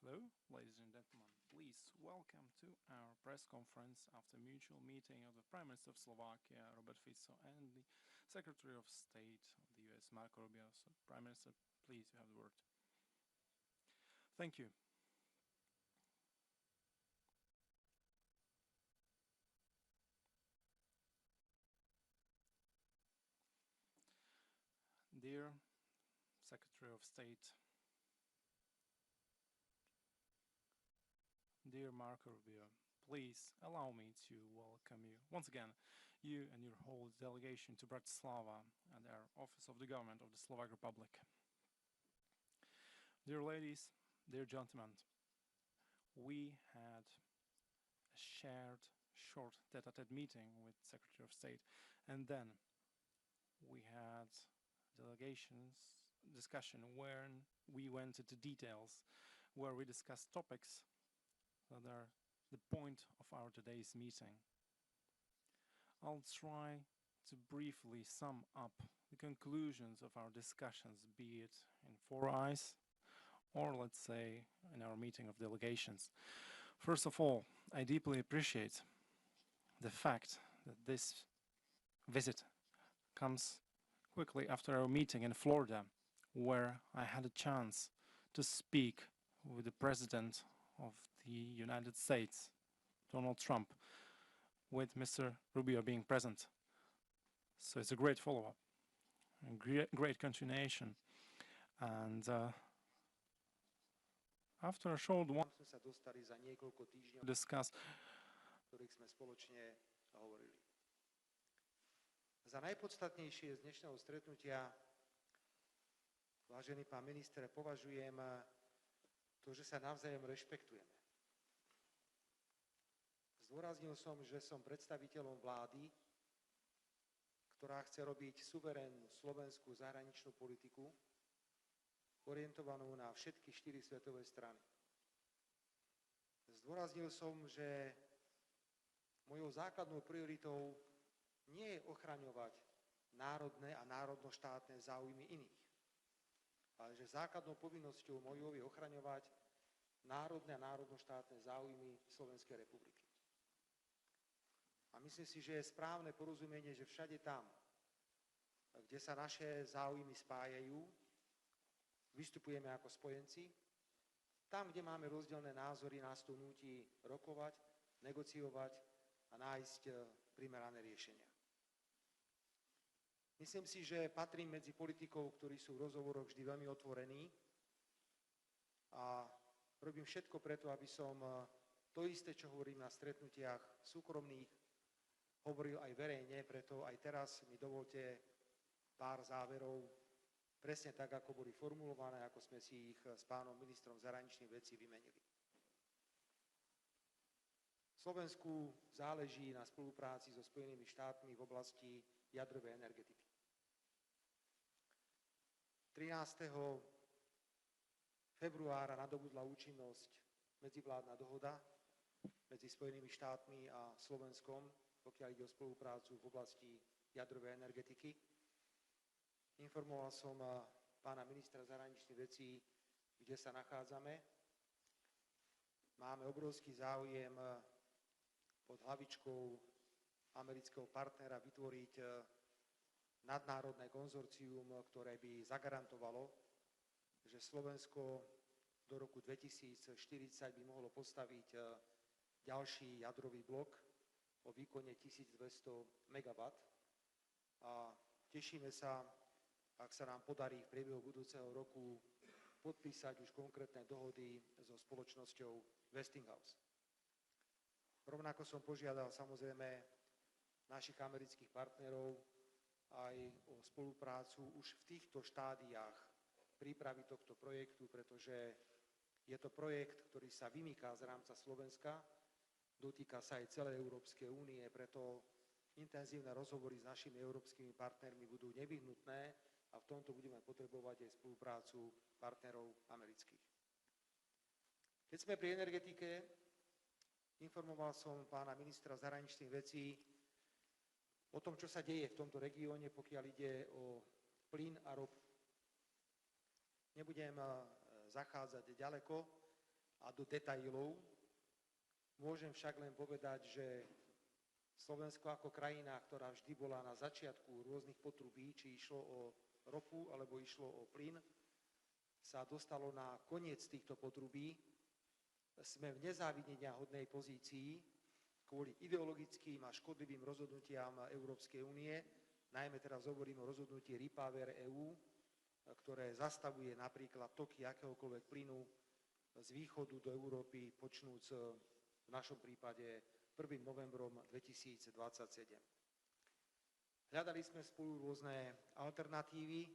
Hello, ladies and gentlemen. Please welcome to our press conference after mutual meeting of the Prime Minister of Slovakia, Robert Fico, and the Secretary of State of the US, Marco Rubio. So, Prime Minister, please, you have the word. Thank you. Dear Secretary of State, dear Marco Rubio, please allow me to welcome you once again, you and your whole delegation to Bratislava and our Office of the Government of the Slovak Republic. Dear ladies, dear gentlemen, we had a shared short tete-a-tete meeting with Secretary of State, and then we had delegations discussion where we went into details, where we discussed topics that are the point of our today's meeting. I'll try to briefly sum up the conclusions of our discussions, be it in Four Eyes or, let's say, in our meeting of delegations. First of all, I deeply appreciate the fact that this visit comes quickly after our meeting in Florida, where I had a chance to speak with the President of the United States, Donald Trump, with Mr. Rubio being present. So it's a great follow-up, and great continuation. And after a short one, discuss, ktorých sme spoločne hovorili. Za najpodstatnejšie z dnešného stretnutia, vážený pán minister, považujem to, že sa navzájom rešpektujeme. Zdôraznil som, že som predstaviteľom vlády, ktorá chce robiť suverénnu slovenskú zahraničnú politiku, orientovanú na všetky 4 svetové strany. Zdôraznil som, že mojou základnou prioritou nie je ochraňovať národné a národnoštátne záujmy iných, ale že základnou povinnosťou mojou je ochraňovať národné a národnoštátne záujmy Slovenskej republiky. A myslím si, že je správne porozumenie, že všade tam, kde sa naše záujmy spájajú, vystupujeme ako spojenci. Tam, kde máme rozdielne názory, nás to núti rokovať, negociovať a nájsť primerané riešenia. Myslím si, že patrím medzi politikov, ktorí sú v rozhovoroch vždy veľmi otvorení a robím všetko preto, aby som to isté, čo hovorím na stretnutiach súkromných, hovoril aj verejne, preto aj teraz mi dovolte pár záverov, presne tak, ako boli formulované, ako sme si ich s pánom ministrom zahraničných vecí vymenili. Slovensku záleží na spolupráci so Spojenými štátmi v oblasti jadrovej energetiky. 13. februára nadobudla účinnosť medzivládna dohoda medzi Spojenými štátmi a Slovenskom, pokiaľ ide o spoluprácu v oblasti jadrovej energetiky. Informoval som pána ministra zahraničných vecí, kde sa nachádzame. Máme obrovský záujem pod hlavičkou amerického partnera vytvoriť nadnárodné konzorcium, ktoré by zagarantovalo, že Slovensko do roku 2040 by mohlo postaviť ďalší jadrový blok o výkone 1200 MW. A tešíme sa, ak sa nám podarí v priebehu budúceho roku podpísať už konkrétne dohody so spoločnosťou Westinghouse. Rovnako som požiadal samozrejme našich amerických partnerov aj o spoluprácu už v týchto štádiách prípravy tohto projektu, pretože je to projekt, ktorý sa vymýka z rámca Slovenska, dotýka sa aj celej Európskej únie, preto intenzívne rozhovory s našimi európskymi partnermi budú nevyhnutné a v tomto budeme potrebovať aj spoluprácu partnerov amerických. Keď sme pri energetike, informoval som pána ministra zahraničných vecí o tom, čo sa deje v tomto regióne, pokiaľ ide o plyn a ropu. Nebudem zachádzať ďaleko, a do detailov. Môžem však len povedať, že Slovensko ako krajina, ktorá vždy bola na začiatku rôznych potrubí, či išlo o ropu alebo išlo o plyn, sa dostalo na koniec týchto potrubí. Sme v nezávidenia hodnej pozícii kvôli ideologickým a škodlivým rozhodnutiam Európskej únie, najmä teraz hovorím o rozhodnutí Repower EU, ktoré zastavuje napríklad toky akéhokoľvek plynu z východu do Európy, počnúc v našom prípade 1. novembrom 2027. Hľadali sme spolu rôzne alternatívy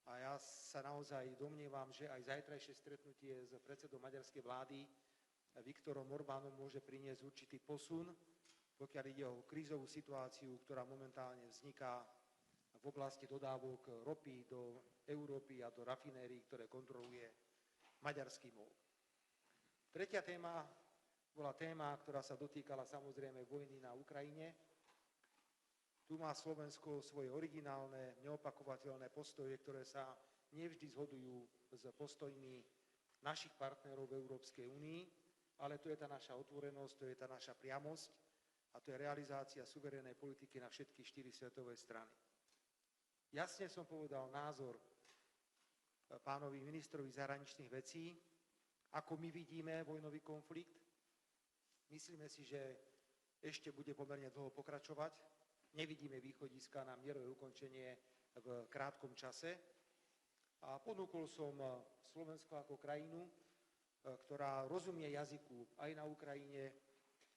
a ja sa naozaj domnievam, že aj zajtrajšie stretnutie s predsedom maďarskej vlády Viktorom Orbánom môže priniesť určitý posun, pokiaľ ide o krízovú situáciu, ktorá momentálne vzniká v oblasti dodávok ropy do Európy a do rafinérií, ktoré kontroluje maďarský MOL. Tretia téma bola téma, ktorá sa dotýkala samozrejme vojny na Ukrajine. Tu má Slovensko svoje originálne, neopakovateľné postoje, ktoré sa nevždy zhodujú s postojmi našich partnerov v Európskej únii, ale to je tá naša otvorenosť, to je tá naša priamosť a to je realizácia suverénnej politiky na všetky 4 svetové strany. Jasne som povedal názor pánovi ministrovi zahraničných vecí, ako my vidíme vojnový konflikt. Myslíme si, že ešte bude pomerne dlho pokračovať. Nevidíme východiska na mierové ukončenie v krátkom čase. A ponúkol som Slovensko ako krajinu, ktorá rozumie jazyku aj na Ukrajine,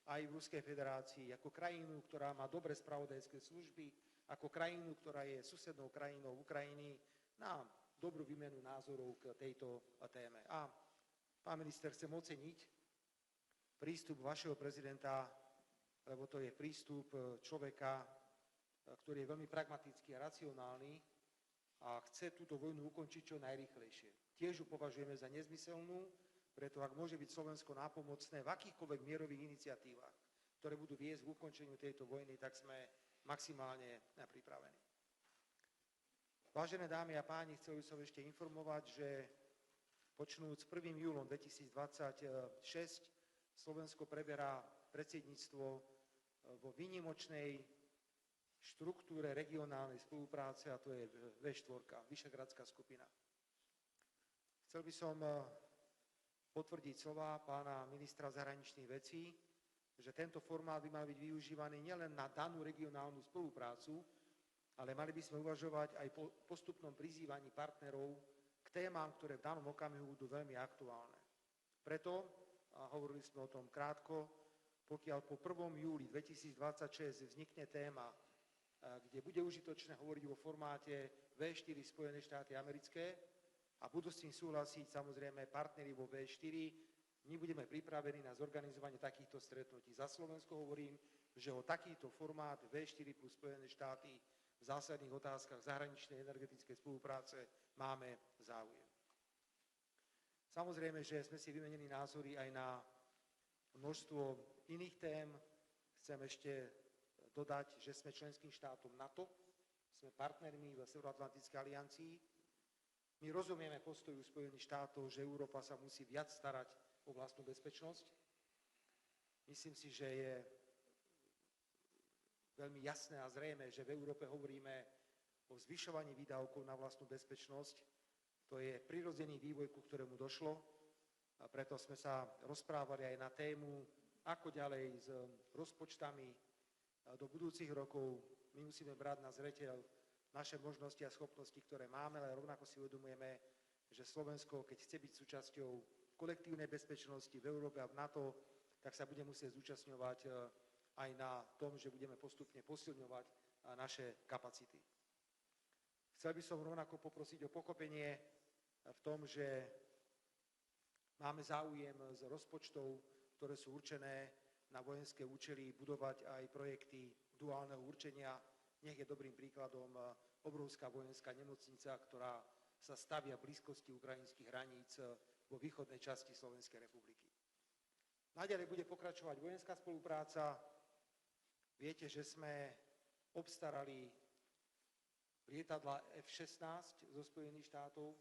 aj v Ruskej federácii, ako krajinu, ktorá má dobré spravodajské služby, ako krajinu, ktorá je susednou krajinou Ukrajiny, na dobrú výmenu názorov k tejto téme. A pán minister, chcem oceniť prístup vašeho prezidenta, lebo to je prístup človeka, ktorý je veľmi pragmatický a racionálny a chce túto vojnu ukončiť čo najrýchlejšie. Tiež ju považujeme za nezmyselnú, preto ak môže byť Slovensko nápomocné v akýchkoľvek mierových iniciatívach, ktoré budú viesť k ukončeniu tejto vojny, tak sme maximálne pripravení. Vážené dámy a páni, chcel by som ešte informovať, že počnúc 1. júlom 2026 Slovensko preberá predsedníctvo vo výnimočnej štruktúre regionálnej spolupráce, a to je V4, Vyšegradská skupina. Chcel by som potvrdiť slová pána ministra zahraničných vecí, že tento formát by mal byť využívaný nielen na danú regionálnu spoluprácu, ale mali by sme uvažovať aj po postupnom prizývaní partnerov k témam, ktoré v danom okamihu budú veľmi aktuálne. Preto, a hovorili sme o tom krátko, pokiaľ po 1. júli 2026 vznikne téma, kde bude užitočné hovoriť vo formáte V4 Spojené štáty americké a budú s tým súhlasiť samozrejme partneri vo V4, my budeme pripravení na zorganizovanie takýchto stretnutí. Za Slovensko hovorím, že o takýto formát V4 plus Spojené štáty v zásadných otázkach zahraničnej energetickej spolupráce máme záujem. Samozrejme, že sme si vymenili názory aj na množstvo iných tém. Chcem ešte dodať, že sme členským štátom NATO, sme partnermi v Severoatlantickej aliancii. My rozumieme postoju Spojených štátov, že Európa sa musí viac starať o vlastnú bezpečnosť. Myslím si, že je veľmi jasné a zrejmé, že v Európe hovoríme o zvyšovaní výdavkov na vlastnú bezpečnosť. To je prirodzený vývoj, ku ktorému došlo. A preto sme sa rozprávali aj na tému, ako ďalej s rozpočtami do budúcich rokov. My musíme brať na zreteľ naše možnosti a schopnosti, ktoré máme, ale rovnako si uvedomujeme, že Slovensko, keď chce byť súčasťou kolektívnej bezpečnosti v Európe a v NATO, tak sa bude musieť zúčastňovať aj na tom, že budeme postupne posilňovať naše kapacity. Chcel by som rovnako poprosiť o pochopenie v tom, že máme záujem z rozpočtov, ktoré sú určené na vojenské účely, budovať aj projekty duálneho určenia. Nech je dobrým príkladom obrovská vojenská nemocnica, ktorá sa stavia v blízkosti ukrajinských hraníc vo východnej časti Slovenskej republiky. Naďalej bude pokračovať vojenská spolupráca. Viete, že sme obstarali lietadla F-16 zo Spojených štátov.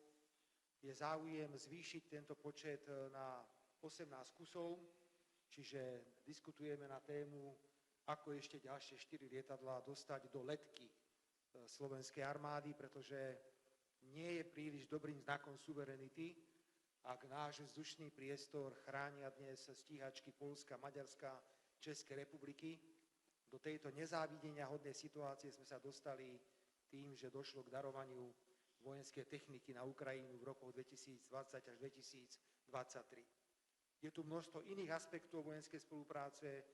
Je záujem zvýšiť tento počet na 18 kusov, čiže diskutujeme na tému, ako ešte ďalšie 4 lietadlá dostať do letky slovenskej armády, pretože nie je príliš dobrým znakom suverenity, ak náš vzdušný priestor chránia dnes stíhačky Poľska, Maďarska, Českej republiky. Do tejto nezávidenia hodnej situácie sme sa dostali tým, že došlo k darovaniu vojenskej techniky na Ukrajinu v rokoch 2020 až 2023. Je tu množstvo iných aspektov vojenskej spolupráce,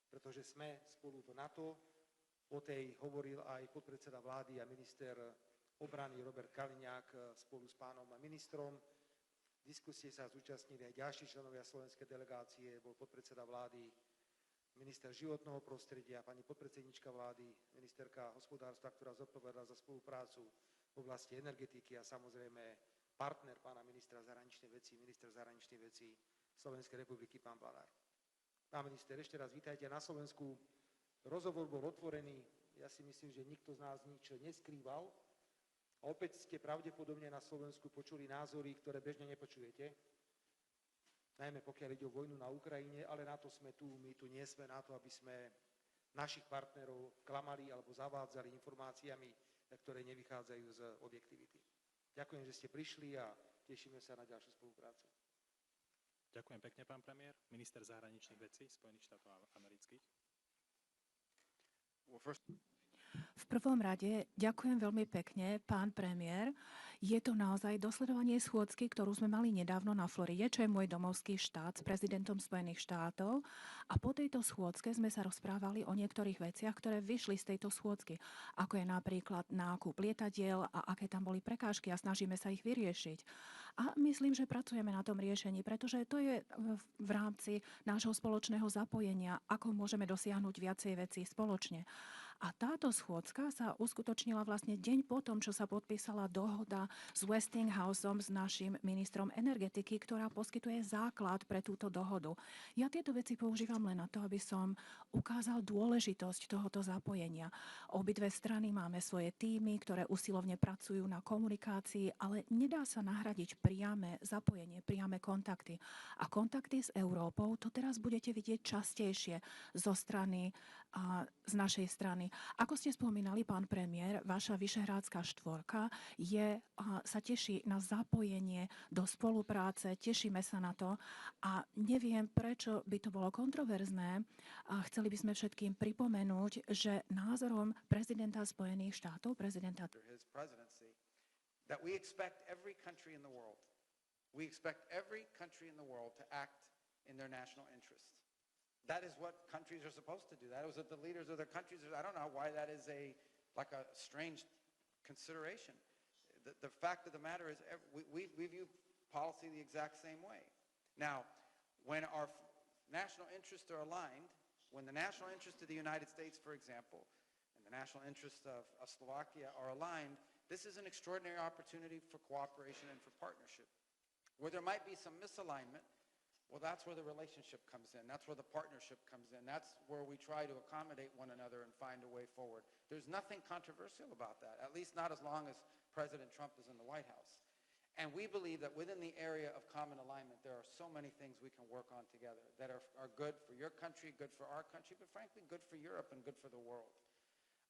pretože sme spolu v NATO. O tej hovoril aj podpredseda vlády a minister obrany Robert Kaliňák spolu s pánom ministrom. V diskusii sa zúčastnili aj ďalší členovia slovenskej delegácie, bol podpredseda vlády, minister životného prostredia, pani podpredsednička vlády, ministerka hospodárstva, ktorá zodpovedala za spoluprácu v oblasti energetiky a samozrejme partner pána ministra zahraničných vecí, minister zahraničných vecí Slovenskej republiky, pán Blanár. Pán minister, ešte raz vítajte na Slovensku. Rozhovor bol otvorený, ja si myslím, že nikto z nás nič neskrýval. A opäť ste pravdepodobne na Slovensku počuli názory, ktoré bežne nepočujete. Najmä pokiaľ ide o vojnu na Ukrajine, ale na to sme tu. My tu nie sme na to, aby sme našich partnerov klamali alebo zavádzali informáciami, ktoré nevychádzajú z objektivity. Ďakujem, že ste prišli a tešíme sa na ďalšiu spoluprácu. Ďakujem pekne, pán premiér. Minister zahraničných vecí Spojených štátov amerických. V prvom rade ďakujem veľmi pekne, pán premiér. Je to naozaj dosledovanie schôdzky, ktorú sme mali nedávno na Floride, čo je môj domovský štát, s prezidentom Spojených štátov. A po tejto schôdzke sme sa rozprávali o niektorých veciach, ktoré vyšli z tejto schôdzky, ako je napríklad nákup lietadiel a aké tam boli prekážky a snažíme sa ich vyriešiť. A myslím, že pracujeme na tom riešení, pretože to je v rámci nášho spoločného zapojenia, ako môžeme dosiahnuť viacej vecí spoločne. A táto schôdzka sa uskutočnila vlastne deň po tom, čo sa podpísala dohoda s Westinghouseom, s našim ministrom energetiky, ktorá poskytuje základ pre túto dohodu. Ja tieto veci používam len na to, aby som ukázal dôležitosť tohoto zapojenia. Obidve strany máme svoje týmy, ktoré usilovne pracujú na komunikácii, ale nedá sa nahradiť priame zapojenie, priame kontakty. A kontakty s Európou, to teraz budete vidieť častejšie zo strany z našej strany. Ako ste spomínali, pán premiér, vaša Vyšehrádska štvorka sa teší na zapojenie do spolupráce, tešíme sa na to a neviem, prečo by to bolo kontroverzné. Chceli by sme všetkým pripomenúť, že názorom prezidenta Spojených štátov, that we expect every country in the world to act in their national interest. That is what countries are supposed to do. That is what the leaders of their countries are. I don't know why that is like a strange consideration. The fact of the matter is we view policy the exact same way. Now, when our national interests are aligned, when the national interests of the United States, for example, and the national interests of Slovakia are aligned, this is an extraordinary opportunity for cooperation and for partnership. Where there might be some misalignment, well, that's where the relationship comes in. That's where the partnership comes in. That's where we try to accommodate one another and find a way forward. There's nothing controversial about that, at least not as long as President Trump is in the White House. And we believe that within the area of common alignment, there are so many things we can work on together that are good for your country, good for our country, but frankly, good for Europe and good for the world.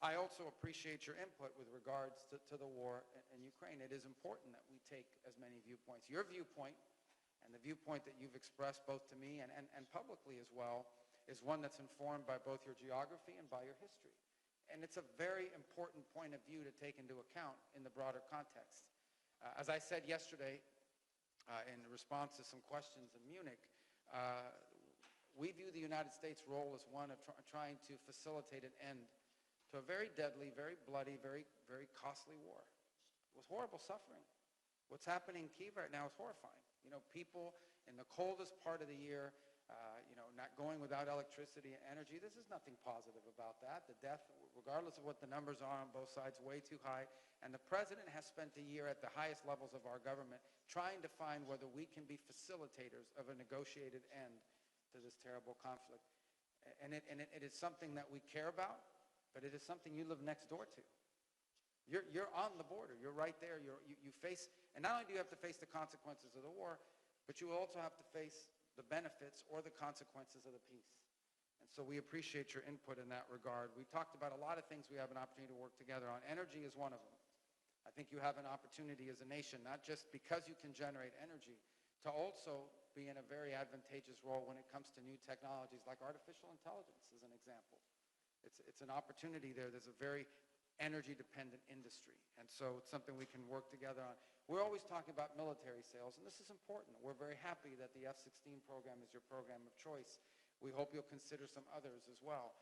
I also appreciate your input with regards to the war in Ukraine. It is important that we take as many viewpoints. Your viewpoint and the viewpoint that you've expressed both to me and publicly as well is one that's informed by both your geography and by your history. And it's a very important point of view to take into account in the broader context. As I said yesterday in response to some questions in Munich, we view the United States' role as one of trying to facilitate an end to a very deadly, very bloody, very, very costly war with horrible suffering. What's happening in Kyiv right now is horrifying. You know, people in the coldest part of the year, not going without electricity and energy. This is nothing positive about that. The death, regardless of what the numbers are on both sides, way too high. And the president has spent a year at the highest levels of our government trying to find whether we can be facilitators of a negotiated end to this terrible conflict. And it is something that we care about, but it is something you live next door to. You're on the border. You're right there. You face, and not only do you have to face the consequences of the war, but you will also have to face the benefits or the consequences of the peace. And so we appreciate your input in that regard. We talked about a lot of things we have an opportunity to work together on. Energy is one of them. I think you have an opportunity as a nation, not just because you can generate energy, to also be in a very advantageous role when it comes to new technologies like artificial intelligence, as an example. It's an opportunity there. There's a very energy-dependent industry, and so it's something we can work together on. We're always talking about military sales, and this is important. We're very happy that the F-16 program is your program of choice. We hope you'll consider some others as well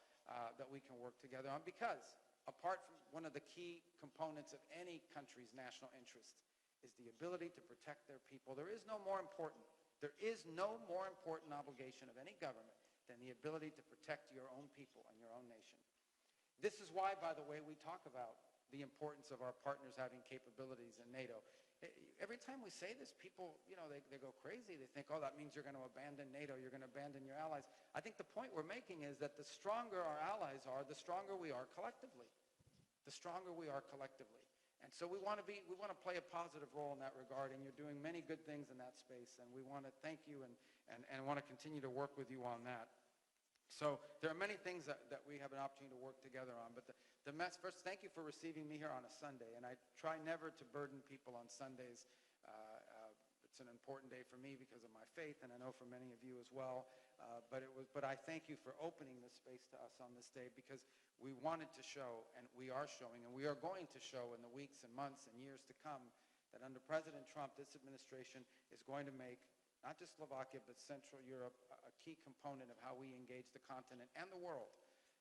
that we can work together on, because apart from one of the key components of any country's national interest is the ability to protect their people. There is no more important obligation of any government than the ability to protect your own people and your own nation. This is why, by the way, we talk about the importance of our partners having capabilities in NATO. Every time we say this, people, they go crazy. They think, oh, that means you're going to abandon NATO, you're going to abandon your allies. I think the point we're making is that the stronger our allies are, the stronger we are collectively. The stronger we are collectively. And so we want to play a positive role in that regard, and you're doing many good things in that space, and we want to thank you and want to continue to work with you on that. So there are many things that we have an opportunity to work together on, but first, thank you for receiving me here on a Sunday, and I try never to burden people on Sundays. It's an important day for me because of my faith, and I know for many of you as well, but I thank you for opening this space to us on this day, because we wanted to show, and we are showing, and we are going to show in the weeks and months and years to come, that under President Trump, this administration is going to make not just Slovakia, but Central Europe a key component of how we engage the continent and the world.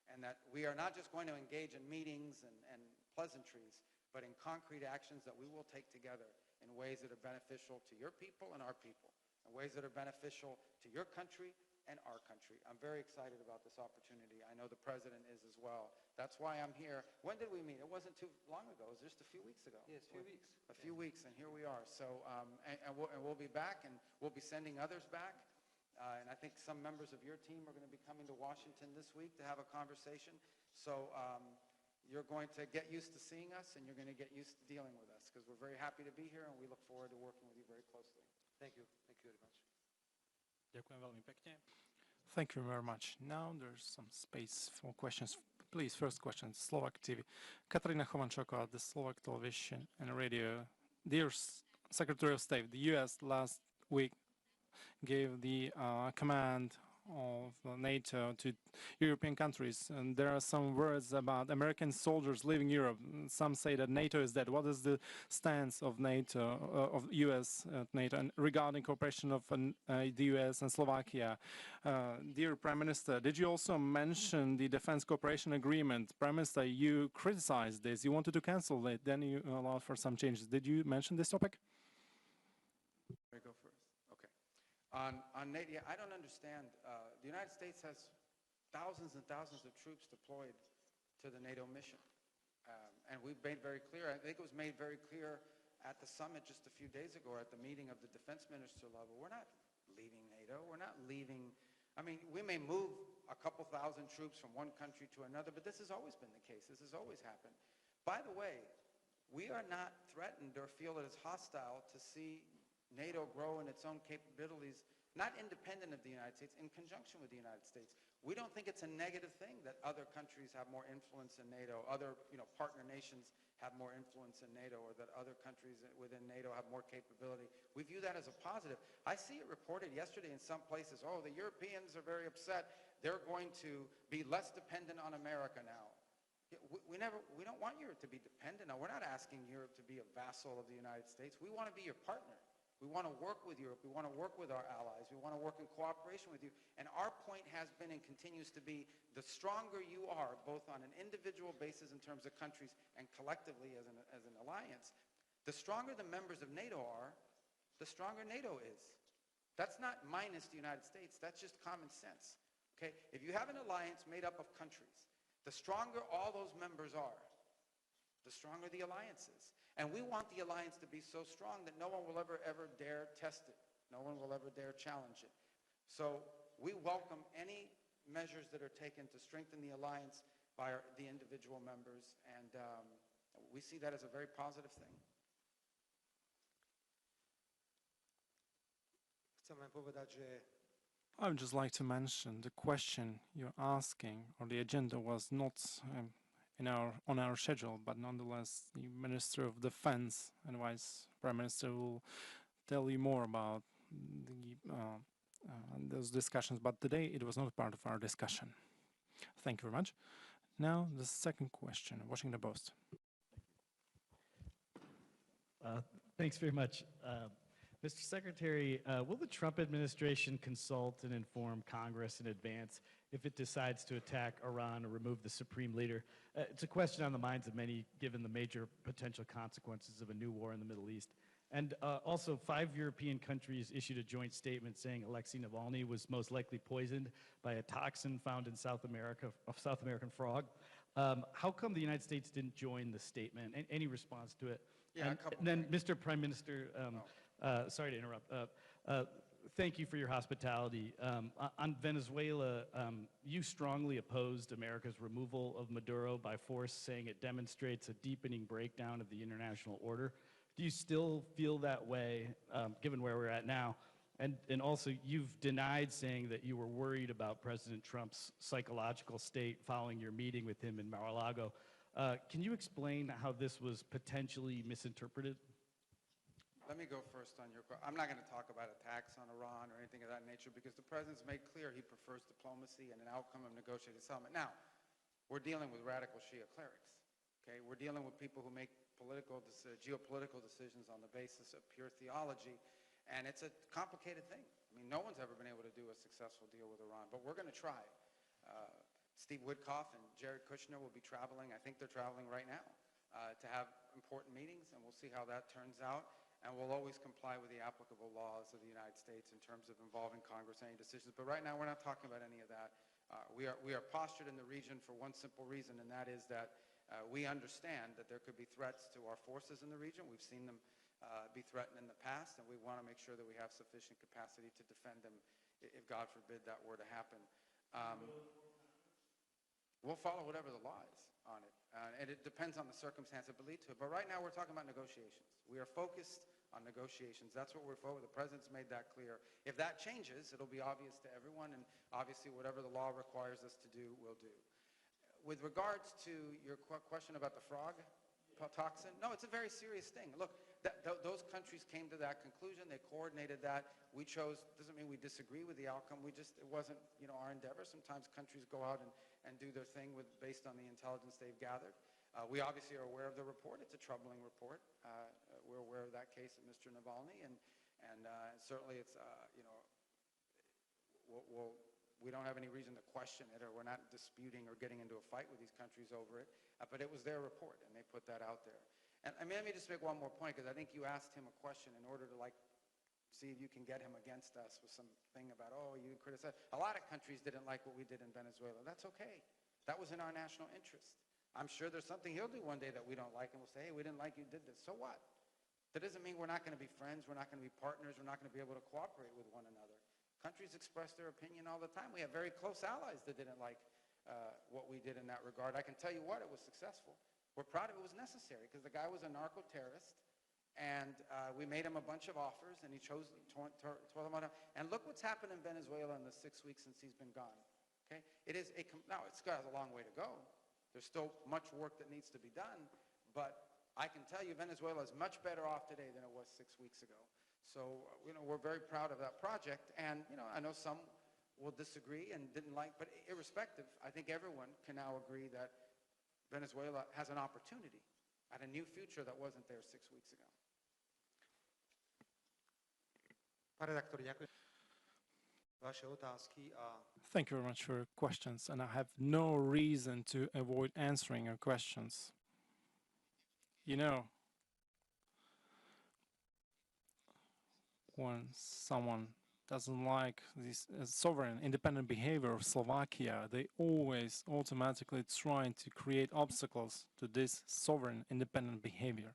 And that we are not just going to engage in meetings and pleasantries, but in concrete actions that we will take together in ways that are beneficial to your people and our people, in ways that are beneficial to your country and our country. I'm very excited about this opportunity. I know the President is as well. That's why I'm here. When did we meet? It wasn't too long ago. It was just a few weeks ago. Yes, few weeks. A few weeks, and here we are. So, and we'll be back, and we'll be sending others back. And I think some members of your team are going to be coming to Washington this week to have a conversation. So you're going to get used to seeing us, and you're going to get used to dealing with us, because we're very happy to be here, and we look forward to working with you very closely. Thank you. Thank you very much. Ďakujem veľmi pekne. Thank you very much. Now there's some space for questions. Please, first question, Slovak TV. Katarina Chovančáková, the Slovak Television and Radio. Dear Secretary of State, the U.S. last week gave the command of NATO to European countries, and there are some words about American soldiers leaving Europe. Some say that NATO is dead. What is the stance of NATO, of US NATO, and regarding cooperation of the US and Slovakia? Dear Prime Minister, did you also mention the defense cooperation agreement? Prime Minister, you criticized this. You wanted to cancel it, then you allowed for some changes. Did you mention this topic? I go first. Okay. On NATO, I don't understand. The United States has thousands and thousands of troops deployed to the NATO mission. And we've made very clear, I think it was made very clear at the summit just a few days ago at the meeting of the defense minister level, we're not leaving NATO. We're not leaving. I mean, we may move a couple thousand troops from one country to another, but this has always been the case. This has always happened. By the way, we are not threatened or feel it is hostile to see NATO grow in its own capabilities, not independent of the United States, in conjunction with the United States. We don't think it's a negative thing that other countries have more influence in NATO, other partner nations have more influence in NATO, or that other countries within NATO have more capability. We view that as a positive. I see it reported yesterday in some places, oh, the Europeans are very upset. They're going to be less dependent on America now. We don't want Europe to be dependent. Now, we're not asking Europe to be a vassal of the United States. We want to be your partner. We want to work with Europe. We want to work with our allies. We want to work in cooperation with you. And our point has been and continues to be, the stronger you are, both on an individual basis in terms of countries and collectively as an alliance, the stronger the members of NATO are, the stronger NATO is. That's not minus the United States. That's just common sense. Okay? If you have an alliance made up of countries, the stronger all those members are, the stronger the alliance is. And we want the alliance to be so strong that no one will ever dare test it. No one will ever dare challenge it. So we welcome any measures that are taken to strengthen the alliance by the individual members, and we see that as a very positive thing. Chcem len povedať, že I would just like to mention the question you're asking, or the agenda was not on our schedule, but nonetheless, the Minister of Defense and Vice Prime Minister will tell you more about those discussions. But today it was not part of our discussion. Thank you very much. Now the second question, Washington Post. Thanks very much. Mr. Secretary, will the Trump administration consult and inform Congress in advance if it decides to attack Iran or remove the supreme leader? It's a question on the minds of many, given the major potential consequences of a new war in the Middle East. And also, 5 European countries issued a joint statement saying Alexei Navalny was most likely poisoned by a toxin found in South American frog. How come the United States didn't join the statement? Any response to it? Yeah, and, a couple and then, things. Mr. Prime Minister, sorry to interrupt. Thank you for your hospitality. On Venezuela, you strongly opposed America's removal of Maduro by force, saying it demonstrates a deepening breakdown of the international order. Do you still feel that way, given where we're at now? And also, you've denied saying that you were worried about President Trump's psychological state following your meeting with him in Mar-a-Lago. Can you explain how this was potentially misinterpreted? Let me go first on your question. I'm not going to talk about attacks on Iran or anything of that nature because the president's made clear he prefers diplomacy and an outcome of negotiated settlement. Now, we're dealing with radical Shia clerics. Okay, we're dealing with people who make geopolitical decisions on the basis of pure theology, and it's a complicated thing. I mean, no one's ever been able to do a successful deal with Iran, but we're going to try. Steve Witkoff and Jared Kushner will be traveling. I think they're traveling right now to have important meetings, and we'll see how that turns out. And we'll always comply with the applicable laws of the United States in terms of involving Congress in any decisions. But right now, we're not talking about any of that. We are postured in the region for one simple reason, and that is that we understand that there could be threats to our forces in the region. We've seen them be threatened in the past, and we want to make sure that we have sufficient capacity to defend them if, God forbid, that were to happen. We'll follow whatever the law is on it, and it depends on the circumstance that will lead to it. But right now, we're talking about negotiations. We are focused on negotiations. That's what we're focused on. The president's made that clear. If that changes, it'll be obvious to everyone, and obviously whatever the law requires us to do, we'll do. With regards to your question about the frog toxin, no, it's a very serious thing. Look, those countries came to that conclusion. They coordinated that. We chose, doesn't mean we disagree with the outcome. It wasn't, our endeavor. Sometimes countries go out and do their thing based on the intelligence they've gathered. We obviously are aware of the report. It's a troubling report. We're aware of that case of Mr. Navalny, and certainly it's, we don't have any reason to question it, or we're not disputing or getting into a fight with these countries over it, but it was their report, and they put that out there. And let me just make one more point, because I think you asked him a question in order to, see if you can get him against us with something about, you criticize. A lot of countries didn't like what we did in Venezuela. That's okay. That was in our national interest. I'm sure there's something he'll do one day that we don't like, and we'll say, hey, we didn't like you did this. So what? That doesn't mean we're not going to be friends, we're not going to be partners, we're not going to be able to cooperate with one another. Countries express their opinion all the time. We have very close allies that didn't like what we did in that regard. I can tell you what, it was successful. We're proud of it. It was necessary, because the guy was a narco-terrorist, and we made him a bunch of offers, and he chose to tore them out. And look what's happened in Venezuela in the 6 weeks since he's been gone. Okay? Now, it's got a long way to go. There's still much work that needs to be done, but I can tell you Venezuela is much better off today than it was 6 weeks ago. So, we're very proud of that project, and, I know some will disagree and didn't like, but irrespective, I think everyone can now agree that Venezuela has an opportunity at a new future that wasn't there 6 weeks ago. Pán redaktor, ďakujem vaše otázky a Thank you very much for your questions, and I have no reason to avoid answering your questions. When someone doesn't like this sovereign, independent behavior of Slovakia, they always automatically try to create obstacles to this sovereign, independent behavior.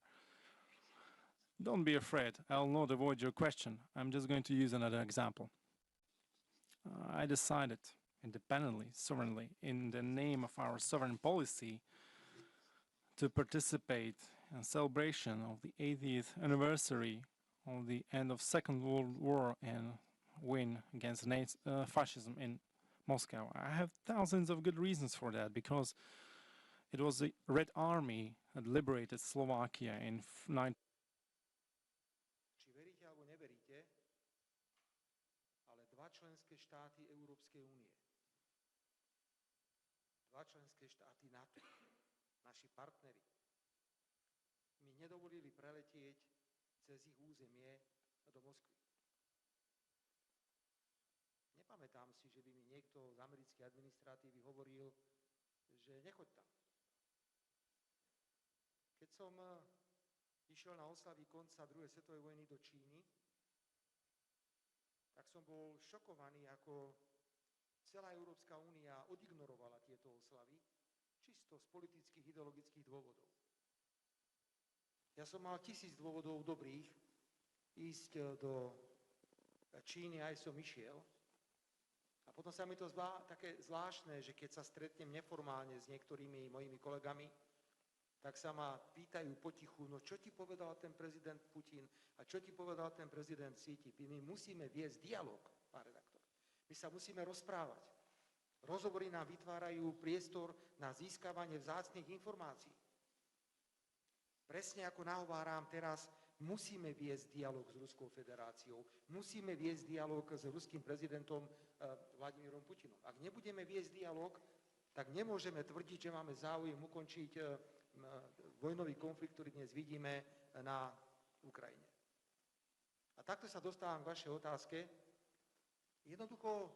Don't be afraid. I'll not avoid your question. I'm just going to use another example. I decided independently, sovereignly, in the name of our sovereign policy, to participate in celebration of the 80th anniversary of the end of Second World War and win against fascism in Moscow. I have thousands of good reasons for that, because it was the Red Army that liberated Slovakia in Či veríte alebo neveríte, ale dva členské štáty Európskej únie, dva členské štáty NATO, naši partneri, mi nedovolili preletieť cez ich územie do Moskvy. Nepamätám si, že by mi niekto z americkej administratívy hovoril, že nechoď tam. Keď som išiel na oslavy konca druhej svetovej vojny do Číny, tak som bol šokovaný, ako celá Európska únia odignorovala tieto oslavy, čisto z politických, ideologických dôvodov. Ja som mal 1000 dôvodov dobrých ísť do Číny, aj som išiel. A potom sa mi to zdá také zvláštne, že keď sa stretnem neformálne s niektorými mojimi kolegami, tak sa ma pýtajú potichu, no čo ti povedal ten prezident Putin a čo ti povedal ten prezident Xi Jinping. My musíme viesť dialog, pán redaktor. My sa musíme rozprávať. Rozhovory nám vytvárajú priestor na získavanie vzácnych informácií. Presne ako nahováram teraz, musíme viesť dialog s Ruskou federáciou, musíme viesť dialog s ruským prezidentom Vladimírom Putinom. Ak nebudeme viesť dialog, tak nemôžeme tvrdiť, že máme záujem ukončiť vojnový konflikt, ktorý dnes vidíme na Ukrajine. A takto sa dostávam k vašej otázke. Jednoducho,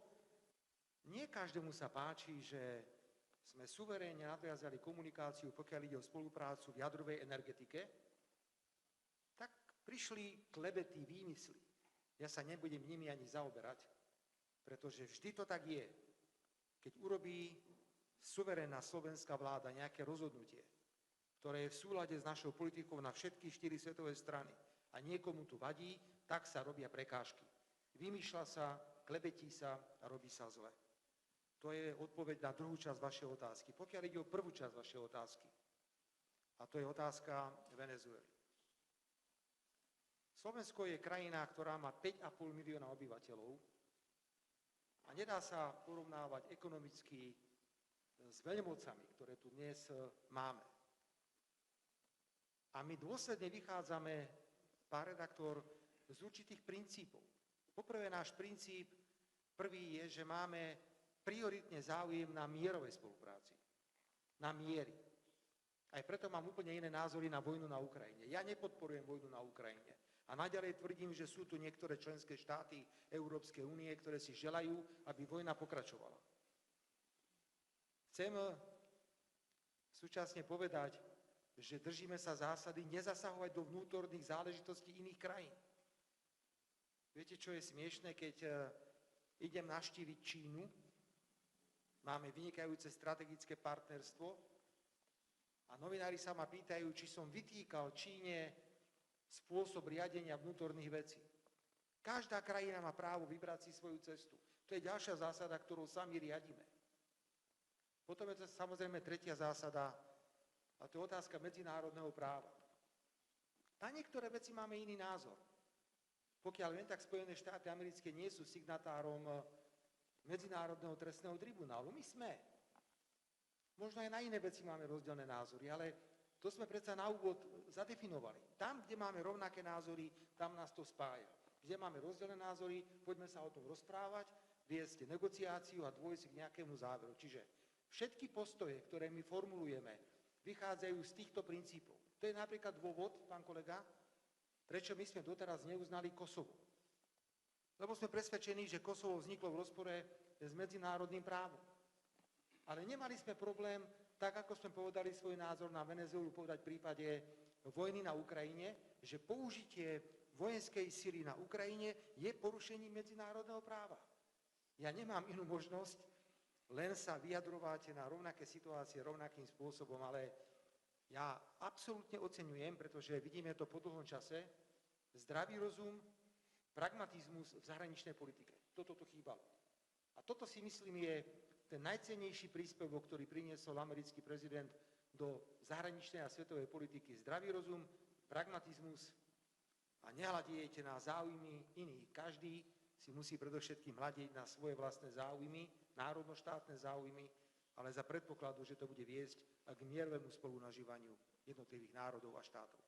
nie každému sa páči, že sme suverénne nadviazali komunikáciu, pokiaľ ide o spoluprácu v jadrovej energetike, tak prišli klebety, výmysly. Ja sa nebudem nimi ani zaoberať, pretože vždy to tak je. Keď urobí suverénna slovenská vláda nejaké rozhodnutie, ktoré je v súlade s našou politikou na všetky 4 svetové strany a niekomu tu vadí, tak sa robia prekážky. Vymýšľa sa, klebetí sa a robí sa zle. To je odpoveď na druhú časť vašej otázky. Pokiaľ ide o prvú časť vašej otázky, a to je otázka Venezuely. Slovensko je krajina, ktorá má 5,5 milióna obyvateľov a nedá sa porovnávať ekonomicky s veľmocami, ktoré tu dnes máme. A my dôsledne vychádzame, pán redaktor, z určitých princípov. Poprvé náš princíp prvý je, že máme prioritne záujem na mierovej spolupráci. Na miery. Aj preto mám úplne iné názory na vojnu na Ukrajine. Ja nepodporujem vojnu na Ukrajine. A naďalej tvrdím, že sú tu niektoré členské štáty Európskej únie, ktoré si želajú, aby vojna pokračovala. Chcem súčasne povedať, že držíme sa zásady nezasahovať do vnútorných záležitostí iných krajín. Viete, čo je smiešné, keď idem navštíviť Čínu, máme vynikajúce strategické partnerstvo a novinári sa ma pýtajú, či som vytýkal Číne spôsob riadenia vnútorných vecí. Každá krajina má právo vybrať si svoju cestu. To je ďalšia zásada, ktorou sami riadíme. Potom je to samozrejme tretia zásada, a to je otázka medzinárodného práva. Na niektoré veci máme iný názor. Pokiaľ viem, tak Spojené štáty americké nie sú signatárom Medzinárodného trestného tribunálu. My sme. Možno aj na iné veci máme rozdielne názory, ale to sme predsa na úvod zadefinovali. Tam, kde máme rovnaké názory, tam nás to spája. Kde máme rozdielne názory, poďme sa o tom rozprávať, viesť negociáciu a dôjsť k nejakému záveru. Čiže všetky postoje, ktoré my formulujeme, vychádzajú z týchto princípov. To je napríklad dôvod, pán kolega, prečo my sme doteraz neuznali Kosovo. Lebo sme presvedčení, že Kosovo vzniklo v rozpore s medzinárodným právom. Ale nemali sme problém, tak ako sme povedali svoj názor na Venezuelu, povedať v prípade vojny na Ukrajine, že použitie vojenskej sily na Ukrajine je porušením medzinárodného práva. Ja nemám inú možnosť, len sa vyjadrovať na rovnaké situácie rovnakým spôsobom, ale ja absolútne oceňujem, pretože vidíme to po dlhom čase, zdravý rozum, pragmatizmus v zahraničnej politike. Toto tu chýbalo. A toto si myslím je ten najcennejší príspevok, ktorý priniesol americký prezident do zahraničnej a svetovej politiky. Zdravý rozum, pragmatizmus a nehľadiete na záujmy iných. Každý si musí predovšetkým hľadiť na svoje vlastné záujmy, národnoštátne záujmy, ale za predpokladu, že to bude viesť k mierovému spolunažívaniu jednotlivých národov a štátov.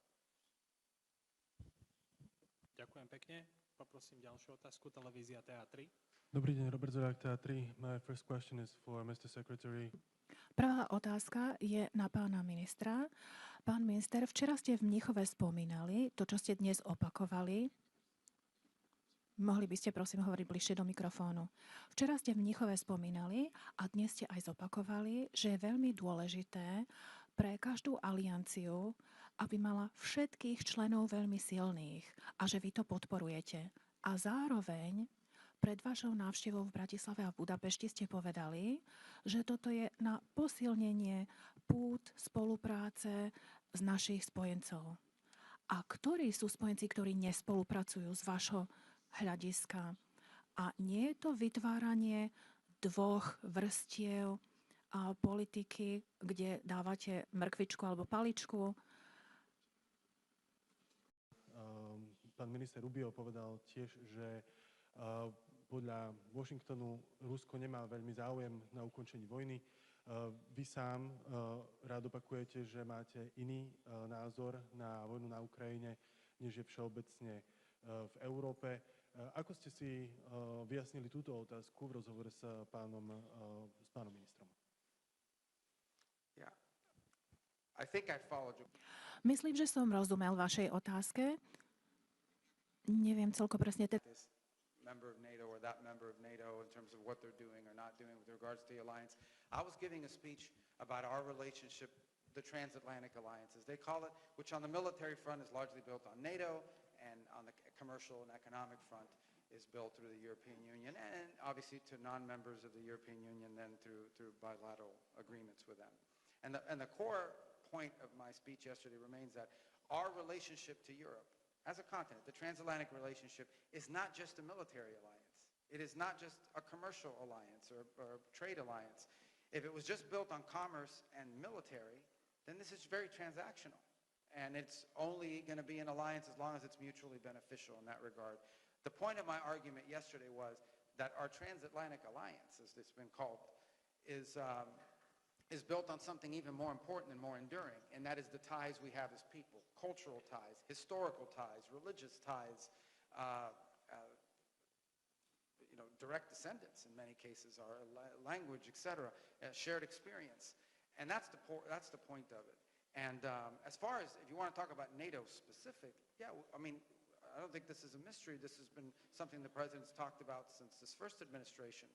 Ďakujem pekne. Poprosím ďalšiu otázku. Televízia TA3. Dobrý deň, Robert Zorák, TA3. My first question is for Mr. Secretary. Prvá otázka je na pána ministra. Pán minister, včera ste v Mníchove spomínali to, čo ste dnes opakovali. Mohli by ste prosím hovoriť bližšie do mikrofónu. Včera ste v Mníchove spomínali a dnes ste aj zopakovali, že je veľmi dôležité pre každú alianciu, aby mala všetkých členov veľmi silných a že vy to podporujete. A zároveň pred vašou návštevou v Bratislave a v Budapešti ste povedali, že toto je na posilnenie pút spolupráce z našich spojencov. A ktorí sú spojenci, ktorí nespolupracujú z vašho hľadiska? A nie je to vytváranie dvoch vrstiev a politiky, kde dávate mrkvičku alebo paličku? Pán minister Rubio povedal tiež, že podľa Washingtonu Rusko nemá veľmi záujem na ukončení vojny. Vy sám rád opakujete, že máte iný názor na vojnu na Ukrajine, než je všeobecne v Európe. Ako ste si vyjasnili túto otázku v rozhovore s pánom ministrom? Yeah. I think I followed you. Myslím, že som rozumel vašej otázke. Neviem celko presne. This member of NATO or that member of NATO in terms of what they're doing or not doing with regards to the alliance. I was giving a speech about our relationship, the transatlantic alliances, they call it, which on the military front is largely built on NATO, and on the commercial and economic front is built through the European Union, and obviously to non-members of the European Union then through bilateral agreements with them. And the core point of my speech yesterday remains that our relationship to Europe as a continent, the transatlantic relationship, is not just a military alliance. It is not just a commercial alliance or trade alliance. If it was just built on commerce and military, then this is very transactional. And it's only going to be an alliance as long as it's mutually beneficial in that regard. The point of my argument yesterday was that our transatlantic alliance, as it's been called, is built on something even more important and more enduring, and that is the ties we have as people, cultural ties, historical ties, religious ties, direct descendants in many cases, our language, etc., shared experience. And that's the point of it. And as far as, if you want to talk about NATO specific, yeah, I mean, I don't think this is a mystery. This has been something the president's talked about since his first administration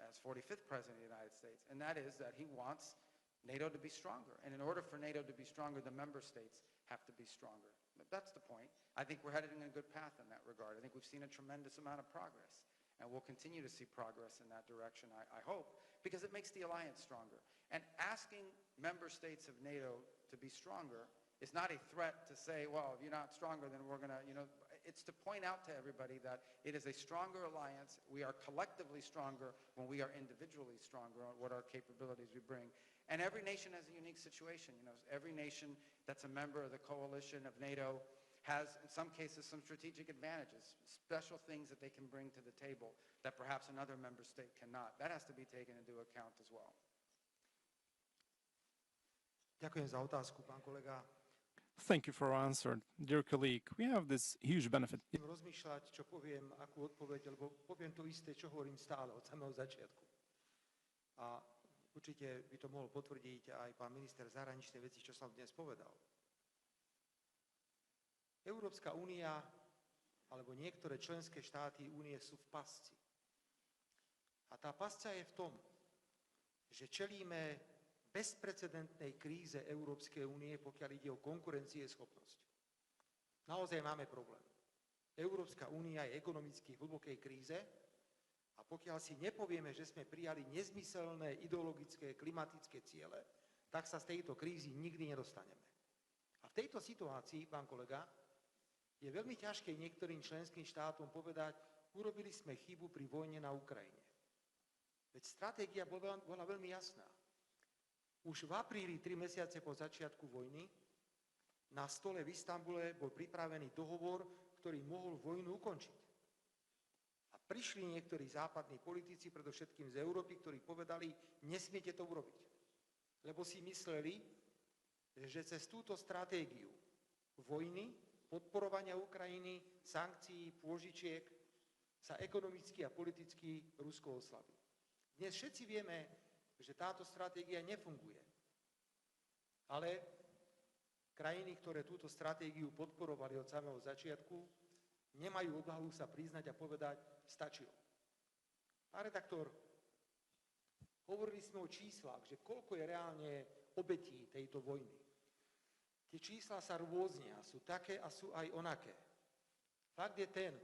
as 45th president of the United States, and that is that he wants NATO to be stronger. And in order for NATO to be stronger, the member states have to be stronger. But that's the point. I think we're headed in a good path in that regard. I think we've seen a tremendous amount of progress, and we'll continue to see progress in that direction, I hope, because it makes the alliance stronger. And asking member states of NATO to be stronger is not a threat to say, well, if you're not stronger, then we're going to, it's to point out to everybody that it is a stronger alliance. We are collectively stronger when we are individually stronger on what our capabilities we bring. And every nation has a unique situation. Every nation that's a member of the coalition of NATO has, in some cases, some strategic advantages, special things that they can bring to the table that perhaps another member state cannot. That has to be taken into account as well. Ďakujem za otázku, pán kolega. Thank you for your answer. Dear colleague, we have this huge benefit. Budem rozmýšľať, čo poviem, akú odpoveď, lebo poviem to isté, čo hovorím stále od samého začiatku. A určite by to mohol potvrdiť aj pán minister zahraničnej veci, čo som dnes povedal. Európska únia alebo niektoré členské štáty únie sú v pasci. A tá pasca je v tom, že čelíme bezprecedentnej kríze Európskej únie, pokiaľ ide o konkurencieschopnosť. Naozaj máme problém. Európska únia je ekonomicky v hlbokej kríze a pokiaľ si nepovieme, že sme prijali nezmyselné ideologické klimatické ciele, tak sa z tejto krízy nikdy nedostaneme. A v tejto situácii, pán kolega, je veľmi ťažké niektorým členským štátom povedať, urobili sme chybu pri vojne na Ukrajine. Veď stratégia bola veľmi jasná. Už v apríli, 3 mesiace po začiatku vojny, na stole v Istanbule bol pripravený dohovor, ktorý mohol vojnu ukončiť. A prišli niektorí západní politici, predovšetkým z Európy, ktorí povedali, nesmiete to urobiť. Lebo si mysleli, že cez túto stratégiu vojny, podporovania Ukrajiny, sankcií, pôžičiek sa ekonomicky a politicky Rusko oslabí. Dnes všetci vieme, že táto stratégia nefunguje. Ale krajiny, ktoré túto stratégiu podporovali od samého začiatku, nemajú odvahu sa priznať a povedať, stačilo. Pán redaktor, hovorili sme o číslach, že koľko je reálne obetí tejto vojny. Tie čísla sa rôznia, sú také a sú aj onaké. Fakt je ten,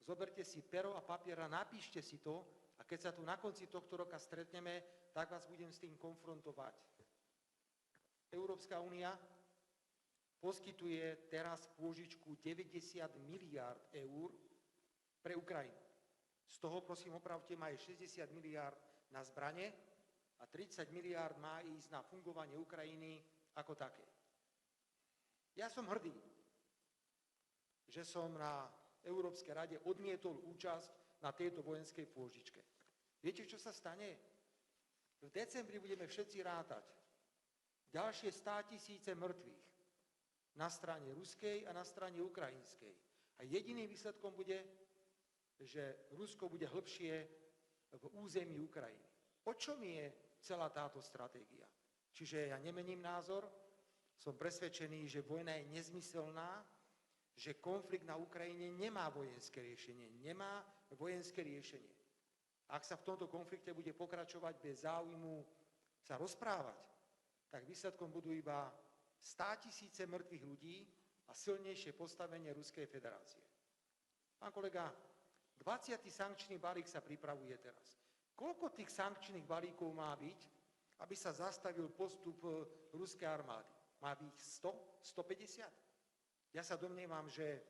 zoberte si pero a papier a napíšte si to a keď sa tu na konci tohto roka stretneme, tak vás budem s tým konfrontovať. Európska únia poskytuje teraz pôžičku 90 miliárd eur pre Ukrajinu. Z toho, prosím, opravte, má aj 60 miliárd na zbrane a 30 miliárd má ísť na fungovanie Ukrajiny ako také. Ja som hrdý, že som na Európskej rade odmietol účasť na tejto vojenskej pôžičke. Viete, čo sa stane? V decembri budeme všetci rátať ďalšie 100 000 mŕtvych na strane ruskej a na strane ukrajinskej. A jediným výsledkom bude, že Rusko bude hlbšie v území Ukrajiny. O čom je celá táto stratégia? Čiže ja nemením názor, som presvedčený, že vojna je nezmyselná, že konflikt na Ukrajine nemá vojenské riešenie. Nemá vojenské riešenie. Ak sa v tomto konflikte bude pokračovať bez záujmu sa rozprávať, tak výsledkom budú iba 100 000 mŕtvych ľudí a silnejšie postavenie Ruskej federácie. Pán kolega, 20. sankčný balík sa pripravuje teraz. Koľko tých sankčných balíkov má byť, aby sa zastavil postup ruskej armády? Má byť 100? 150? Ja sa domnievam, že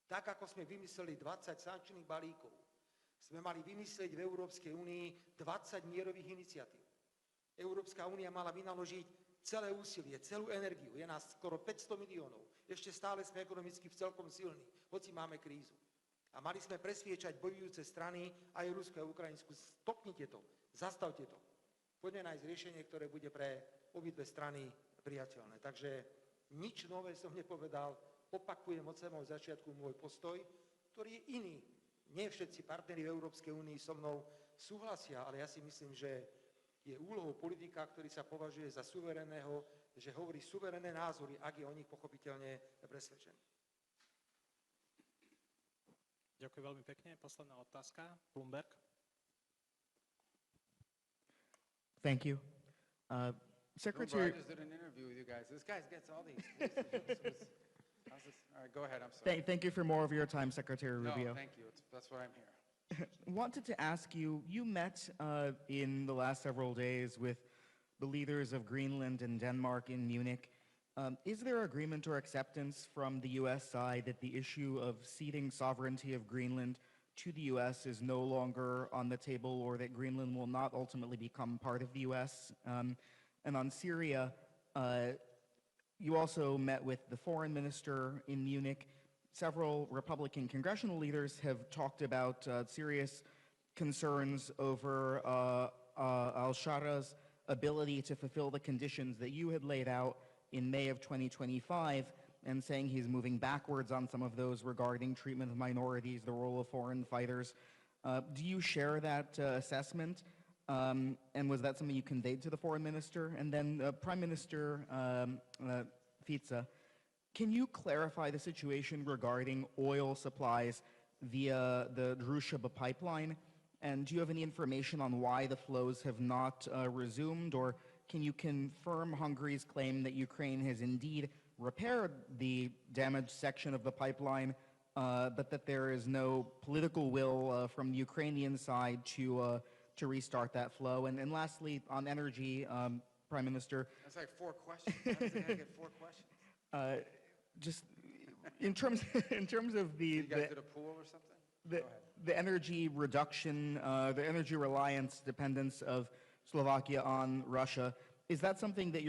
tak, ako sme vymysleli 20 sankčných balíkov, sme mali vymyslieť v Európskej únii 20 mierových iniciatív. Európska únia mala vynaložiť celé úsilie, celú energiu. Je nás skoro 500 miliónov. Ešte stále sme ekonomicky celkom silní, hoci máme krízu. A mali sme presviečať bojujúce strany, aj Rusko a Ukrajinsku. Stopnite to, zastavte to. Poďme nájsť riešenie, ktoré bude pre obidve strany priateľné. Takže nič nové som nepovedal, opakujem od samého začiatku môj postoj, ktorý je iný. Nie všetci partneri v Európskej únii so mnou súhlasia, ale ja si myslím, že je úlohou politika, ktorý sa považuje za suverénneho, že hovorí suverénne názory, ak je o nich pochopiteľne presvedčený. Ďakujem veľmi pekne. Posledná otázka. Bloomberg. Thank you. Secretary, I just did an interview with you guys. This guy gets all these. How's this? All right, go ahead. I'm sorry. thank you for more of your time, Secretary Rubio. No, thank you. That's why I'm here. Wanted to ask you, you met in the last several days with the leaders of Greenland and Denmark in Munich. Is there agreement or acceptance from the U.S. side that the issue of ceding sovereignty of Greenland to the U.S. is no longer on the table, or that Greenland will not ultimately become part of the U.S.? And on Syria, you also met with the foreign minister in Munich. Several Republican congressional leaders have talked about serious concerns over al-Shara's ability to fulfill the conditions that you had laid out in May of 2025, and saying he's moving backwards on some of those regarding treatment of minorities, the role of foreign fighters. Do you share that assessment? And was that something you conveyed to the foreign minister? And then Prime Minister Fico, can you clarify the situation regarding oil supplies via the Druzhba pipeline? And do you have any information on why the flows have not resumed? Or can you confirm Hungary's claim that Ukraine has indeed repaired the damaged section of the pipeline, but that there is no political will from the Ukrainian side to restart that flow? And lastly, on energy, Prime Minister. That's like 4 questions. How does the guy get 4 questions? Just in terms of You guys did a pool or something? Go ahead. the energy reduction, the energy reliance dependence of Slovakia on Russia, is that something that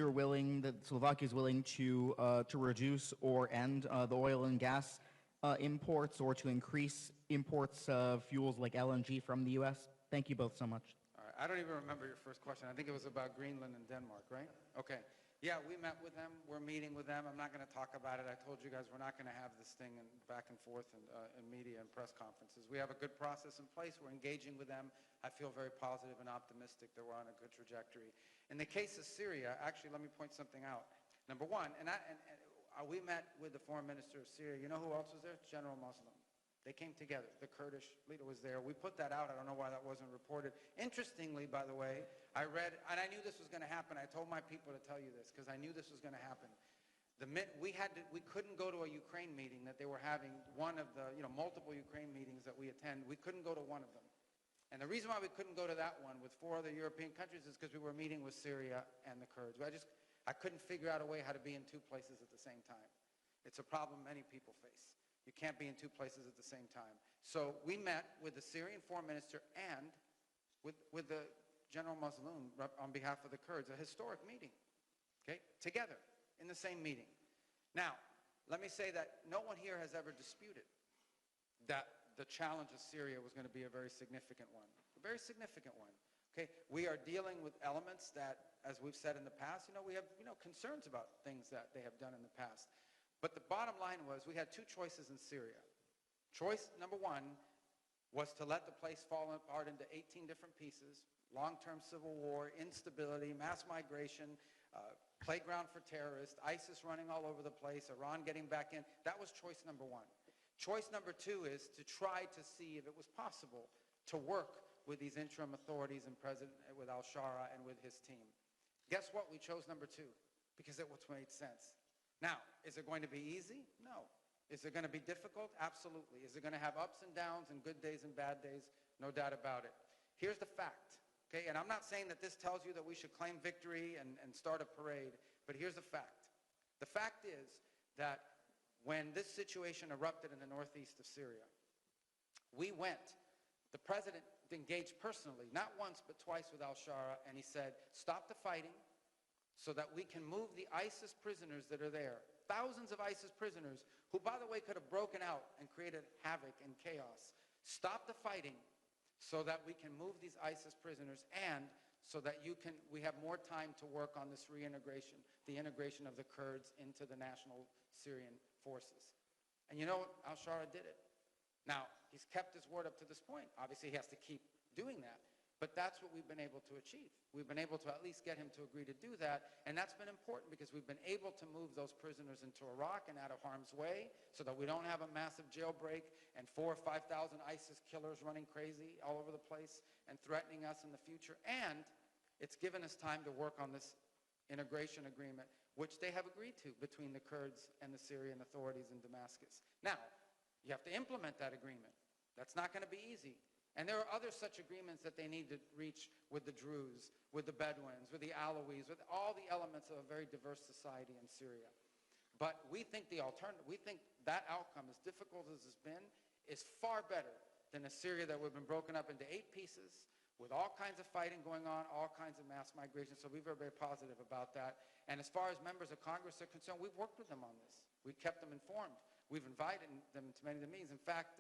Slovakia is willing to reduce or end, the oil and gas imports or to increase imports of fuels like LNG from the U.S.? Thank you both so much. All right, I don't even remember your first question. I think it was about Greenland and Denmark, right? Okay. Yeah, we met with them. We're meeting with them. I'm not going to talk about it. I told you guys we're not going to have this thing back and forth in media and press conferences. We have a good process in place. We're engaging with them. I feel very positive and optimistic that we're on a good trajectory. In the case of Syria, actually, let me point something out. Number one, we met with the foreign minister of Syria. You know who else was there? General Muslim. They came together. The Kurdish leader was there. We put that out. I don't know why that wasn't reported. Interestingly, by the way, I read, and I knew this was going to happen. I told my people to tell you this because I knew this was going to happen. We couldn't go to a Ukraine meeting that they were having, one of the, multiple Ukraine meetings that we attend. We couldn't go to one of them. And the reason why we couldn't go to that one with 4 other European countries is because we were meeting with Syria and the Kurds. I couldn't figure out a way how to be in 2 places at the same time. It's a problem many people face. You can't be in 2 places at the same time. So we met with the Syrian foreign minister and with the General Muslim on behalf of the Kurds, a historic meeting, okay, together in the same meeting. Now, let me say that no one here has ever disputed that the challenge of Syria was going to be a very significant one, okay? We are dealing with elements that, as we've said in the past, we have, concerns about things that they have done in the past. But the bottom line was we had 2 choices in Syria. Choice number 1 was to let the place fall apart into 18 different pieces, long-term civil war, instability, mass migration, playground for terrorists, ISIS running all over the place, Iran getting back in. That was choice number 1. Choice number 2 is to try to see if it was possible to work with these interim authorities and with al-Shara and with his team. Guess what? We chose number 2 because it was made sense. Now, is it going to be easy? No. Is it going to be difficult? Absolutely. Is it going to have ups and downs and good days and bad days? No doubt about it. Here's the fact, okay? And I'm not saying that this tells you that we should claim victory and start a parade, but here's the fact. The fact is that when this situation erupted in the northeast of Syria, the president engaged personally, not once but twice with al-Shara, and he said, stop the fighting, so that we can move the ISIS prisoners that are there. Thousands of ISIS prisoners who, by the way, could have broken out and created havoc and chaos. Stop the fighting so that we can move these ISIS prisoners and so that we have more time to work on this reintegration, the integration of the Kurds into the national Syrian forces. And al-Shara did it. Now, he's kept his word up to this point. Obviously, he has to keep doing that. But that's what we've been able to achieve. We've been able to at least get him to agree to do that, and that's been important because we've been able to move those prisoners into Iraq and out of harm's way so that we don't have a massive jailbreak and 4,000 or 5,000 ISIS killers running crazy all over the place and threatening us in the future. And it's given us time to work on this integration agreement, which they have agreed to between the Kurds and the Syrian authorities in Damascus. Now, you have to implement that agreement. That's not going to be easy. And there are other such agreements that they need to reach with the Druze, with the Bedouins, with the Alawis, with all the elements of a very diverse society in Syria. But we think that outcome, as difficult as it's been, is far better than a Syria that would have been broken up into 8 pieces with all kinds of fighting going on, all kinds of mass migration. So we're very, very positive about that. And as far as members of Congress are concerned, we've worked with them on this. We've kept them informed. We've invited them to many of the meetings. In fact,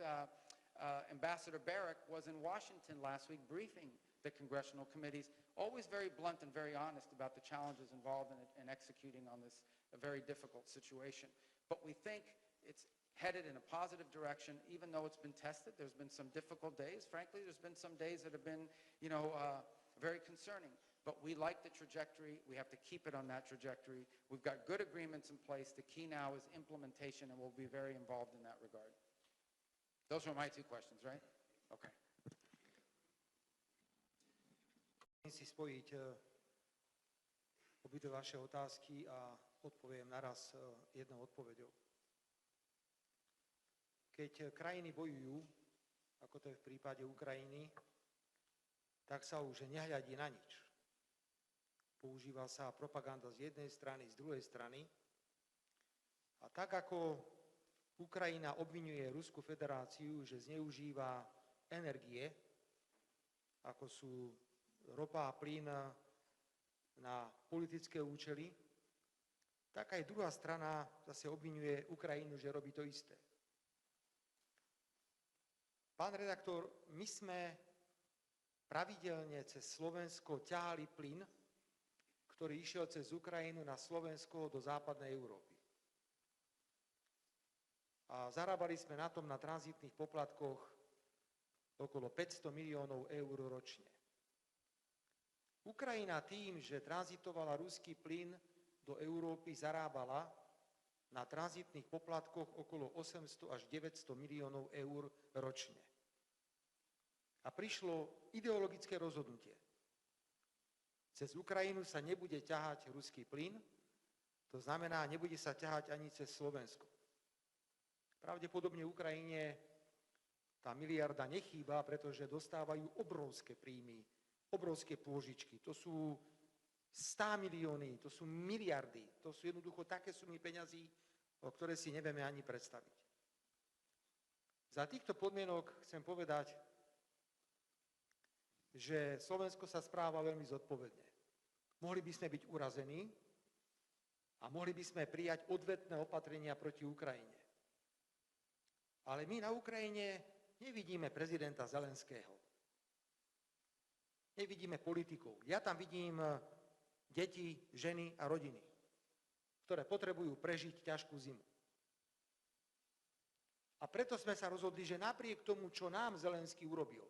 Ambassador Barrack was in Washington last week briefing the congressional committees, always very blunt and very honest about the challenges involved in executing on this very difficult situation. But we think it's headed in a positive direction, even though it's been tested. There's been some difficult days. Frankly, there's been some days that have been, very concerning. But we like the trajectory. We have to keep it on that trajectory. We've got good agreements in place. The key now is implementation, and we'll be very involved in that regard. Those were my 2 questions, right? Okay. Chcem si spojiť obidve vaše otázky a odpoviem naraz jednou odpoveďou. Keď krajiny bojujú, ako to je v prípade Ukrajiny, tak sa už nehľadí na nič. Používa sa propaganda z jednej strany, z druhej strany. A tak ako Ukrajina obviňuje Ruskú federáciu, že zneužíva energie, ako sú ropa a plyn na politické účely, tak aj druhá strana zase obviňuje Ukrajinu, že robí to isté. Pán redaktor, my sme pravidelne cez Slovensko ťahali plyn, ktorý išiel cez Ukrajinu na Slovensko do západnej Európy. A zarábali sme na tom na tranzitných poplatkoch okolo 500 miliónov eur ročne. Ukrajina tým, že tranzitovala ruský plyn do Európy, zarábala na tranzitných poplatkoch okolo 800 až 900 miliónov eur ročne. A prišlo ideologické rozhodnutie. Cez Ukrajinu sa nebude ťahať ruský plyn, to znamená, nebude sa ťahať ani cez Slovensko. Pravdepodobne Ukrajine tá miliarda nechýba, pretože dostávajú obrovské príjmy, obrovské pôžičky. To sú 100 milióny, to sú miliardy, to sú jednoducho také sumy peňazí, o ktoré si nevieme ani predstaviť. Za týchto podmienok chcem povedať, že Slovensko sa správa veľmi zodpovedne. Mohli by sme byť urazení a mohli by sme prijať odvetné opatrenia proti Ukrajine. Ale my na Ukrajine nevidíme prezidenta Zelenského. Nevidíme politikov. Ja tam vidím deti, ženy a rodiny, ktoré potrebujú prežiť ťažkú zimu. A preto sme sa rozhodli, že napriek tomu, čo nám Zelenský urobil,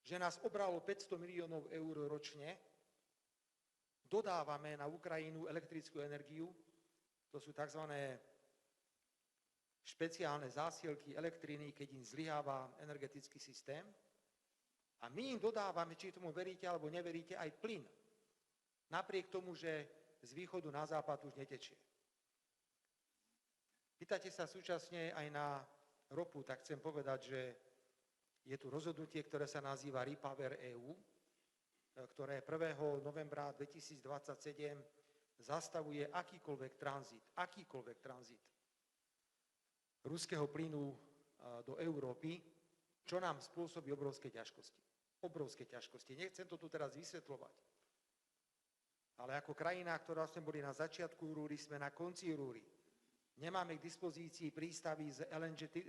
že nás obralo 500 miliónov eur ročne, dodávame na Ukrajinu elektrickú energiu, to sú tzv. Špeciálne zásielky elektriny, keď im zlyháva energetický systém. A my im dodávame, či tomu veríte alebo neveríte, aj plyn. Napriek tomu, že z východu na západ už netečie. Pýtate sa súčasne aj na ropu, tak chcem povedať, že je tu rozhodnutie, ktoré sa nazýva Repower EU, ktoré 1. novembra 2027 zastavuje akýkoľvek tranzit ruského plynu do Európy, čo nám spôsobí obrovské ťažkosti. Obrovské ťažkosti. Nechcem to tu teraz vysvetľovať. Ale ako krajina, ktorá sme boli na začiatku rúry, sme na konci rúry. Nemáme k dispozícii prístavy s LNG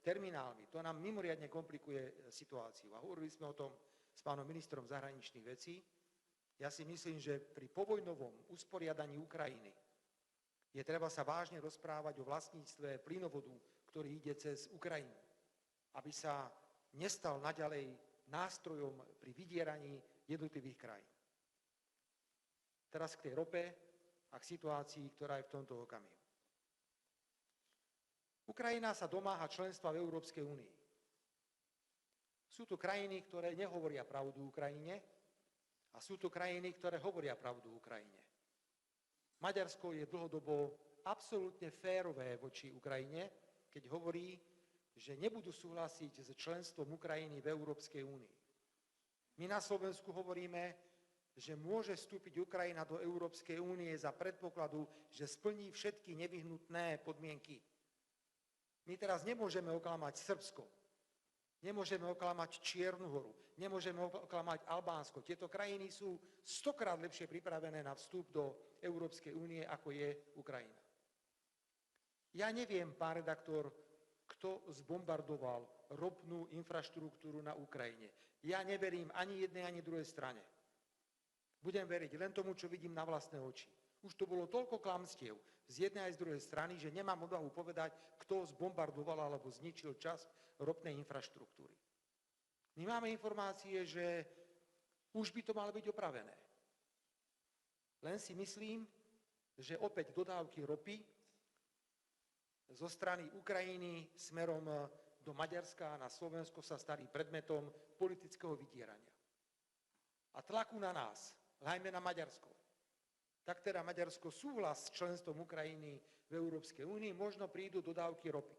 terminálmi. To nám mimoriadne komplikuje situáciu. A hovorili sme o tom s pánom ministrom zahraničných vecí. Ja si myslím, že pri povojnovom usporiadaní Ukrajiny je treba sa vážne rozprávať o vlastníctve plynovodu, ktorý ide cez Ukrajinu, aby sa nestal naďalej nástrojom pri vydieraní jednotlivých krajín. Teraz k tej rope a k situácii, ktorá je v tomto okamihu. Ukrajina sa domáha členstva v Európskej únii. Sú to krajiny, ktoré nehovoria pravdu Ukrajine a sú to krajiny, ktoré hovoria pravdu Ukrajine. Maďarsko je dlhodobo absolútne férové voči Ukrajine, keď hovorí, že nebudú súhlasiť s členstvom Ukrajiny v Európskej únii. My na Slovensku hovoríme, že môže vstúpiť Ukrajina do Európskej únie za predpokladu, že splní všetky nevyhnutné podmienky. My teraz nemôžeme oklamať Srbsko, nemôžeme oklamať Čiernu Horu, nemôžeme oklamať Albánsko. Tieto krajiny sú 100-krát lepšie pripravené na vstup do Európskej únie, ako je Ukrajina. Ja neviem, pán redaktor, kto zbombardoval ropnú infraštruktúru na Ukrajine. Ja neverím ani jednej, ani druhej strane. Budem veriť len tomu, čo vidím na vlastné oči. Už to bolo toľko klamstiev z jednej aj z druhej strany, že nemám odvahu povedať, kto zbombardoval alebo zničil časť ropnej infraštruktúry. My máme informácie, že už by to malo byť opravené. Len si myslím, že opäť dodávky ropy zo strany Ukrajiny smerom do Maďarska a na Slovensko sa stali predmetom politického vydierania. A tlaku na nás, hlavne na Maďarsko. Tak teda Maďarsko súhlas s členstvom Ukrajiny v Európskej únii, možno prídu dodávky ropy.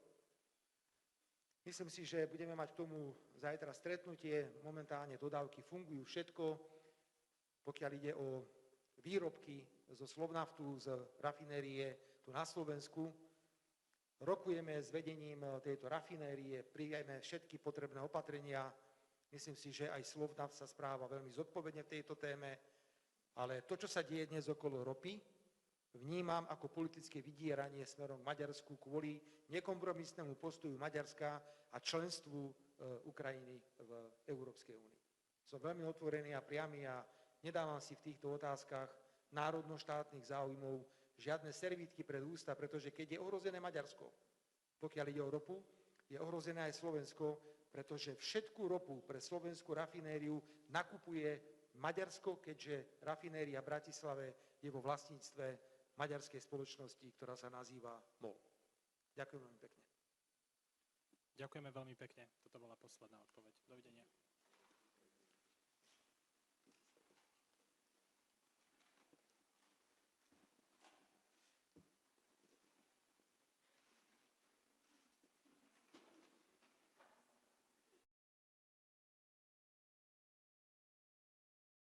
Myslím si, že budeme mať k tomu zajtra stretnutie. Momentálne dodávky fungujú všetko. Pokiaľ ide o výrobky zo Slovnaftu, z rafinérie tu na Slovensku, rokujeme s vedením tejto rafinérie, prijajme všetky potrebné opatrenia. Myslím si, že aj Slovnaft sa správa veľmi zodpovedne v tejto téme, ale to, čo sa deje dnes okolo ropy, vnímam ako politické vydieranie smerom k Maďarsku kvôli nekompromisnému postoju Maďarska a členstvu Ukrajiny v Európskej únii. Som veľmi otvorený a priamy a nedávam si v týchto otázkach národno-štátnych záujmov žiadne servítky pred ústa, pretože keď je ohrozené Maďarsko, pokiaľ ide o ropu, je ohrozené aj Slovensko, pretože všetku ropu pre slovenskú rafinériu nakupuje Maďarsko, keďže rafinéria v Bratislave je vo vlastníctve maďarskej spoločnosti, ktorá sa nazýva MOL. Ďakujem veľmi pekne. Ďakujeme veľmi pekne. Toto bola posledná odpoveď. Dovidenia.